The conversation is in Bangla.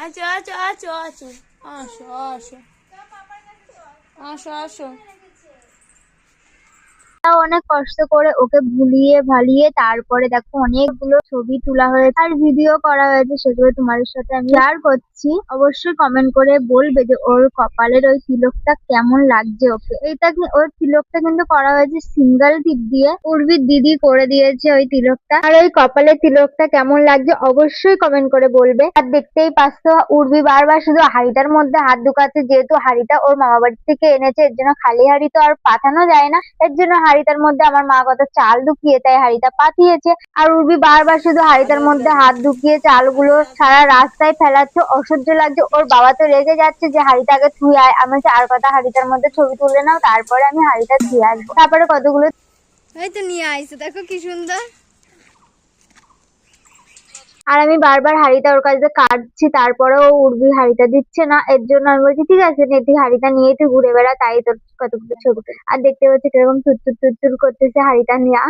আচ্ছা আচ্ছা আচ্ছা আচ্ছা আসো আসো আসো আসো। অনেক কষ্ট করে ওকে ভুলিয়ে ভালিয়ে তারপরে দেখো অনেকগুলো ছবি তোলা হয়েছে আর ভিডিও করা হয়েছে, সেগুলো তোমাদের সাথে আমি শেয়ার করছি। অবশ্যই কমেন্ট করে বলবে যে ওর কপালের ওই তিলকটা কেমন লাগছে ওকে। ওর তিলকটা কিন্তু করা হয়েছে সিঙ্গেল টিপ দিয়ে, উর্বির দিদি করে দিয়েছে ওই তিলকটা। আর ওই কপালের তিলকটা কেমন লাগছে অবশ্যই কমেন্ট করে বলবে। আর দেখতেই পাচ্ছ উর্বি বারবার শুধু হাঁড়িটার মধ্যে হাত ঢুকাচ্ছে, যেহেতু হাঁড়িটা ওর মামা বাড়ি থেকে এনেছে, এর জন্য খালি হাঁড়ি তো আর পাঠানো যায় না, এর জন্য হাঁড়িটার মধ্যে আমার মা কত চাল ঢুকিয়ে তাই হাঁড়িটা পাঠিয়েছে। আর উর্বি বারবার শুধু হাঁড়িটার মধ্যে হাত ঢুকিয়ে চালগুলো সারা রাস্তায় ফেলাচ্ছে, অসহ্য লাগছে। ওর বাবা তো রেগে যাচ্ছে যে হাঁড়িটাকে ধুয়ে আয়। আমি বলছি আর কথা হাঁড়িটার মধ্যে ছবি তুলে নাও, তারপরে আমি হাঁড়িটা ধুয়ে আসবো। তারপরে কতগুলো এই তো নিয়ে আইছে, দেখো কি সুন্দর। আর আমি বারবার হাঁড়িটা ওর কাছে কাটছি, তারপরেও উর্বি হাঁড়িটা দিচ্ছে না, এর জন্য আমি বলছি ঠিক আছে নে তুই হাঁড়িটা নিয়ে তুই ঘুরে বেড়া, তাই তোর কতগুলো ছবি। আর দেখতে পাচ্ছি কিরকম তুর তুর তুর তুর করতেছে হাঁড়িটা নিয়ে।